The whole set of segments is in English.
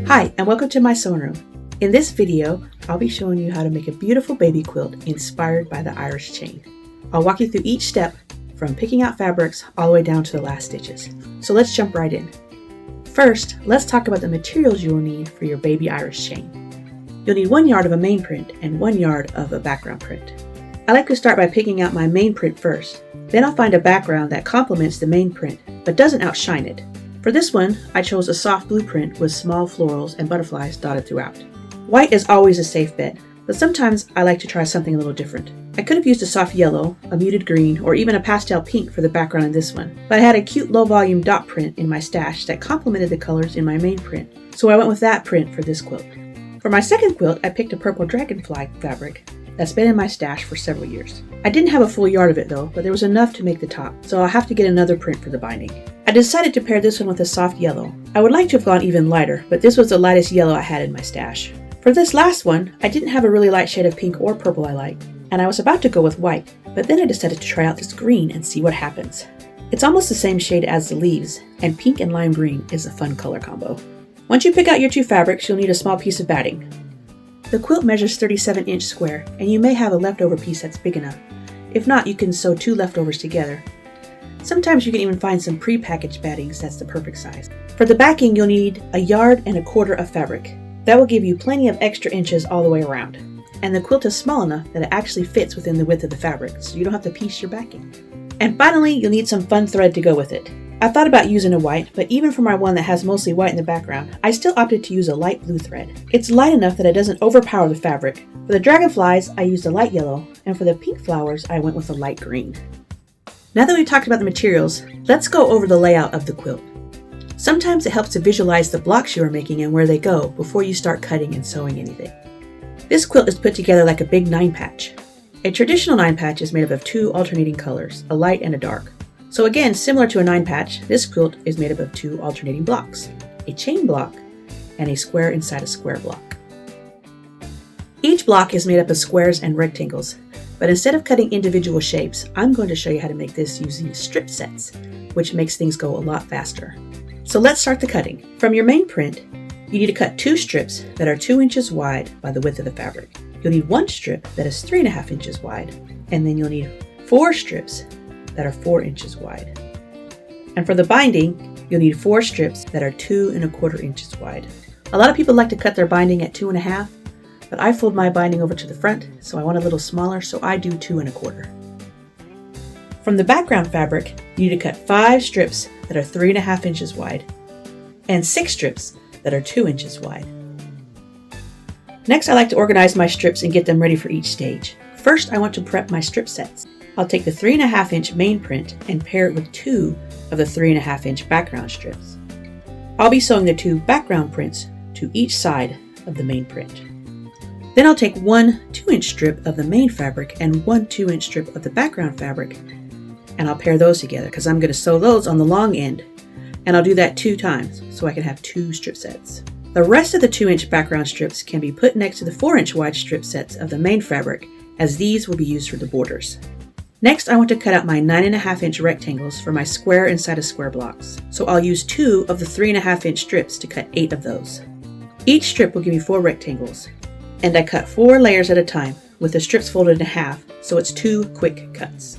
Hi, and welcome to my sewing room. In this video, I'll be showing you how to make a beautiful baby quilt inspired by the Irish chain. I'll walk you through each step from picking out fabrics all the way down to the last stitches. So let's jump right in. First, let's talk about the materials you will need for your baby Irish chain. You'll need 1 yard of a main print and 1 yard of a background print. I like to start by picking out my main print first. Then I'll find a background that complements the main print, but doesn't outshine it. For this one, I chose a soft blue print with small florals and butterflies dotted throughout. White is always a safe bet, but sometimes I like to try something a little different. I could have used a soft yellow, a muted green, or even a pastel pink for the background in this one, but I had a cute low volume dot print in my stash that complemented the colors in my main print, so I went with that print for this quilt. For my second quilt, I picked a purple dragonfly fabric that's been in my stash for several years. I didn't have a full yard of it though, but there was enough to make the top, so I'll have to get another print for the binding. I decided to pair this one with a soft yellow. I would like to have gone even lighter, but this was the lightest yellow I had in my stash. For this last one, I didn't have a really light shade of pink or purple I liked, and I was about to go with white, but then I decided to try out this green and see what happens. It's almost the same shade as the leaves, and pink and lime green is a fun color combo. Once you pick out your two fabrics, you'll need a small piece of batting. The quilt measures 37-inch square, and you may have a leftover piece that's big enough. If not, you can sew two leftovers together. Sometimes you can even find some pre-packaged battings that's the perfect size. For the backing, you'll need 1.25 yards of fabric. That will give you plenty of extra inches all the way around. And the quilt is small enough that it actually fits within the width of the fabric, so you don't have to piece your backing. And finally, you'll need some fun thread to go with it. I thought about using a white, but even for my one that has mostly white in the background, I still opted to use a light blue thread. It's light enough that it doesn't overpower the fabric. For the dragonflies, I used a light yellow, and for the pink flowers, I went with a light green. Now that we've talked about the materials, let's go over the layout of the quilt. Sometimes it helps to visualize the blocks you are making and where they go before you start cutting and sewing anything. This quilt is put together like a big 9-patch. A traditional 9-patch is made up of 2 alternating colors, a light and a dark. So again, similar to a 9-patch, this quilt is made up of 2 alternating blocks, a chain block and a square inside a square block. Each block is made up of squares and rectangles, but instead of cutting individual shapes, I'm going to show you how to make this using strip sets, which makes things go a lot faster. So let's start the cutting. From your main print, you need to cut 2 strips that are 2 inches wide by the width of the fabric. You'll need 1 strip that is 3.5 inches wide, and then you'll need 4 strips that are 4 inches wide. And for the binding, you'll need 4 strips that are 2.25 inches wide. A lot of people like to cut their binding at 2.5, but I fold my binding over to the front, so I want a little smaller, so I do 2.25. From the background fabric, you need to cut 5 strips that are 3.5 inches wide, and 6 strips that are 2 inches wide. Next, I like to organize my strips and get them ready for each stage. First, I want to prep my strip sets. I'll take the 3.5 inch main print and pair it with 2 of the 3.5 inch background strips. I'll be sewing the 2 background prints to each side of the main print. Then I'll take 1 2-inch strip of the main fabric and 1 2-inch strip of the background fabric, and I'll pair those together because I'm going to sew those on the long end, and I'll do that 2 times so I can have 2 strip sets. The rest of the 2-inch background strips can be put next to the 4-inch wide strip sets of the main fabric, as these will be used for the borders. Next, I want to cut out my 9.5 inch rectangles for my square inside of square blocks. So I'll use 2 of the 3.5 inch strips to cut 8 of those. Each strip will give me 4 rectangles, and I cut 4 layers at a time with the strips folded in half, so it's 2 quick cuts.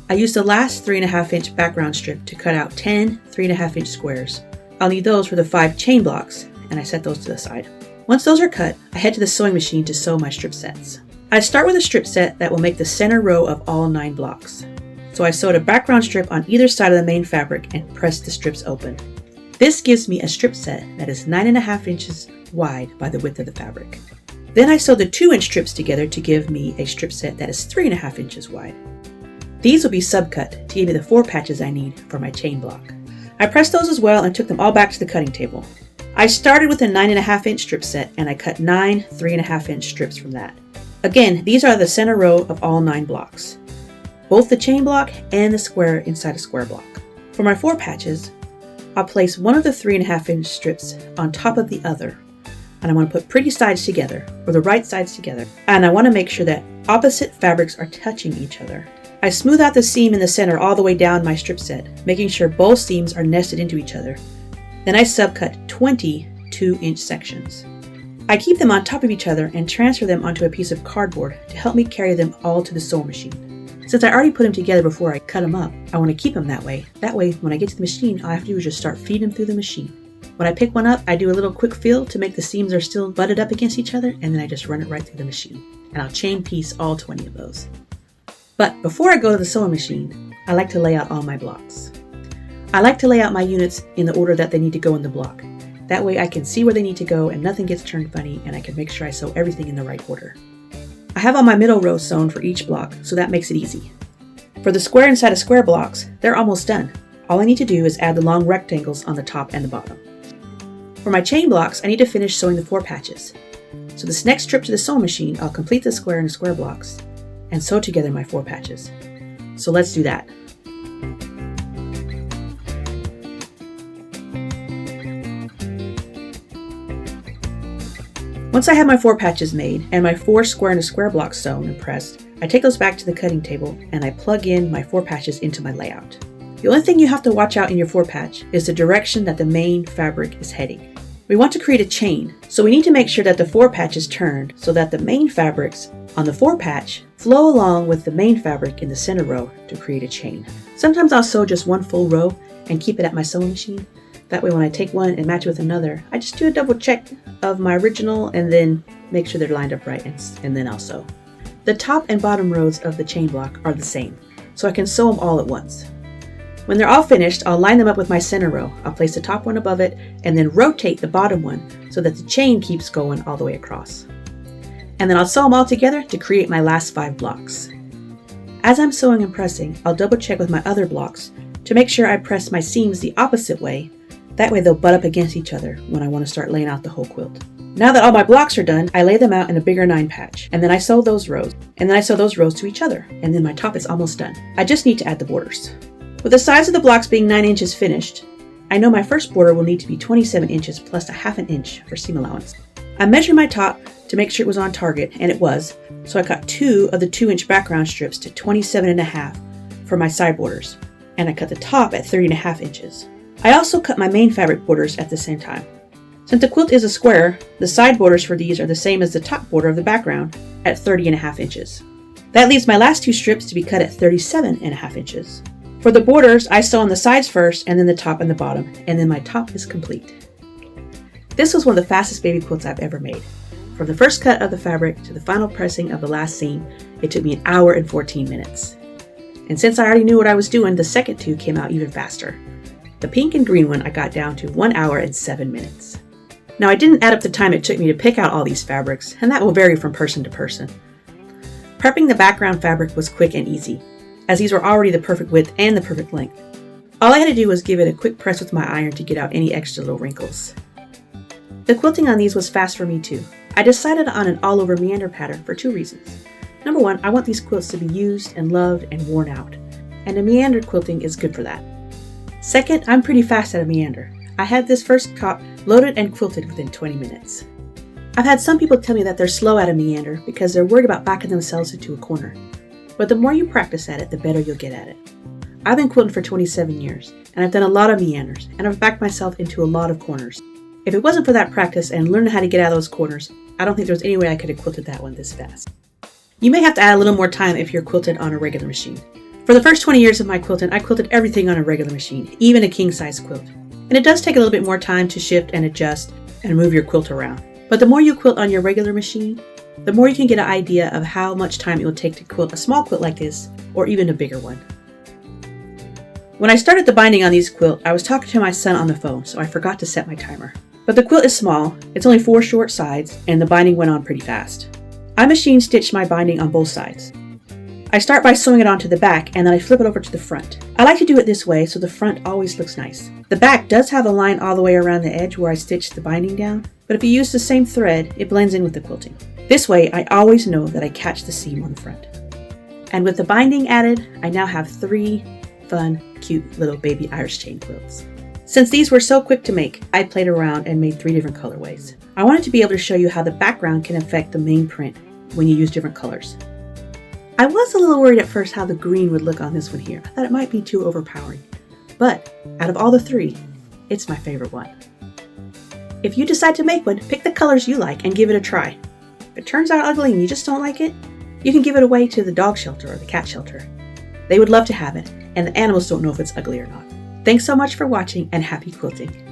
I used the last 3.5 inch background strip to cut out 10 3.5 inch squares. I'll need those for the 5 chain blocks, and I set those to the side. Once those are cut, I head to the sewing machine to sew my strip sets. I start with a strip set that will make the center row of all 9 blocks. So I sewed a background strip on either side of the main fabric and pressed the strips open. This gives me a strip set that is 9.5 inches wide by the width of the fabric. Then I sewed the 2-inch strips together to give me a strip set that is 3.5 inches wide. These will be subcut to give me the 4 patches I need for my chain block. I pressed those as well and took them all back to the cutting table. I started with a 9.5 inch strip set and I cut 9 3.5 inch strips from that. Again, these are the center row of all 9 blocks, both the chain block and the square inside a square block. For my 4 patches, I'll place one of the 3.5 inch strips on top of the other, and I want to put pretty sides together, or the right sides together, and I want to make sure that opposite fabrics are touching each other. I smooth out the seam in the center all the way down my strip set, making sure both seams are nested into each other. Then I subcut 20 2-inch sections. I keep them on top of each other and transfer them onto a piece of cardboard to help me carry them all to the sewing machine. Since I already put them together before I cut them up, I want to keep them that way. That way, when I get to the machine, all I have to do is just start feeding them through the machine. When I pick one up, I do a little quick feel to make the seams are still butted up against each other, and then I just run it right through the machine. And I'll chain piece all 20 of those. But before I go to the sewing machine, I like to lay out all my blocks. I like to lay out my units in the order that they need to go in the block. That way I can see where they need to go and nothing gets turned funny, and I can make sure I sew everything in the right order. I have all my middle rows sewn for each block, so that makes it easy. For the square inside of square blocks, they're almost done. All I need to do is add the long rectangles on the top and the bottom. For my chain blocks, I need to finish sewing the 4 patches. So this next trip to the sewing machine, I'll complete the square and square blocks and sew together my 4 patches. So let's do that. Once I have my 4 patches made and my 4 square and square blocks sewn and pressed, I take those back to the cutting table and I plug in my 4 patches into my layout. The only thing you have to watch out in your 4 patch is the direction that the main fabric is heading. We want to create a chain, so we need to make sure that the 4 patches turned so that the main fabrics on the 4 patch flow along with the main fabric in the center row to create a chain. Sometimes I'll sew just one full row and keep it at my sewing machine. That way when I take one and match it with another, I just do a double check of my original and then make sure they're lined up right and then I'll sew. The top and bottom rows of the chain block are the same, so I can sew them all at once. When they're all finished, I'll line them up with my center row. I'll place the top one above it and then rotate the bottom one so that the chain keeps going all the way across. And then I'll sew them all together to create my last 5 blocks. As I'm sewing and pressing, I'll double check with my other blocks to make sure I press my seams the opposite way. That way they'll butt up against each other when I want to start laying out the whole quilt. Now that all my blocks are done, I lay them out in a bigger 9 patch, and then I sew those rows, and then I sew those rows to each other, and then my top is almost done. I just need to add the borders. With the size of the blocks being 9 inches finished, I know my first border will need to be 27 inches plus a ½ inch for seam allowance. I measured my top to make sure it was on target, and it was, so I cut 2 of the 2-inch background strips to 27.5 for my side borders, and I cut the top at 30.5 inches. I also cut my main fabric borders at the same time. Since the quilt is a square, the side borders for these are the same as the top border of the background at 30.5 inches. That leaves my last 2 strips to be cut at 37.5 inches. For the borders, I sew on the sides first and then the top and the bottom, and then my top is complete. This was one of the fastest baby quilts I've ever made. From the first cut of the fabric to the final pressing of the last seam, it took me 1 hour and 14 minutes. And since I already knew what I was doing, the second 2 came out even faster. The pink and green one I got down to 1 hour and 7 minutes. Now I didn't add up the time it took me to pick out all these fabrics, and that will vary from person to person. Prepping the background fabric was quick and easy, as these were already the perfect width and the perfect length. All I had to do was give it a quick press with my iron to get out any extra little wrinkles. The quilting on these was fast for me too. I decided on an all-over meander pattern for 2 reasons. Number 1, I want these quilts to be used and loved and worn out, and a meander quilting is good for that. Second, I'm pretty fast at a meander. I had this first cop loaded and quilted within 20 minutes. I've had some people tell me that they're slow at a meander because they're worried about backing themselves into a corner. But the more you practice at it, the better you'll get at it. I've been quilting for 27 years, and I've done a lot of meanders, and I've backed myself into a lot of corners. If it wasn't for that practice and learning how to get out of those corners, I don't think there was any way I could have quilted that one this fast. You may have to add a little more time if you're quilted on a regular machine. For the first 20 years of my quilting, I quilted everything on a regular machine, even a king-size quilt. And it does take a little bit more time to shift and adjust and move your quilt around. But the more you quilt on your regular machine, the more you can get an idea of how much time it will take to quilt a small quilt like this, or even a bigger one. When I started the binding on these quilts, I was talking to my son on the phone, so I forgot to set my timer. But the quilt is small, it's only 4 short sides, and the binding went on pretty fast. I machine stitched my binding on both sides. I start by sewing it onto the back, and then I flip it over to the front. I like to do it this way so the front always looks nice. The back does have a line all the way around the edge where I stitched the binding down, but if you use the same thread, it blends in with the quilting. This way, I always know that I catch the seam on the front. And with the binding added, I now have 3 fun, cute little baby Irish chain quilts. Since these were so quick to make, I played around and made 3 different colorways. I wanted to be able to show you how the background can affect the main print when you use different colors. I was a little worried at first how the green would look on this one here. I thought it might be too overpowering. But out of all the 3, it's my favorite one. If you decide to make one, pick the colors you like and give it a try. If it turns out ugly and you just don't like it, you can give it away to the dog shelter or the cat shelter. They would love to have it, and the animals don't know if it's ugly or not. Thanks so much for watching, and happy quilting!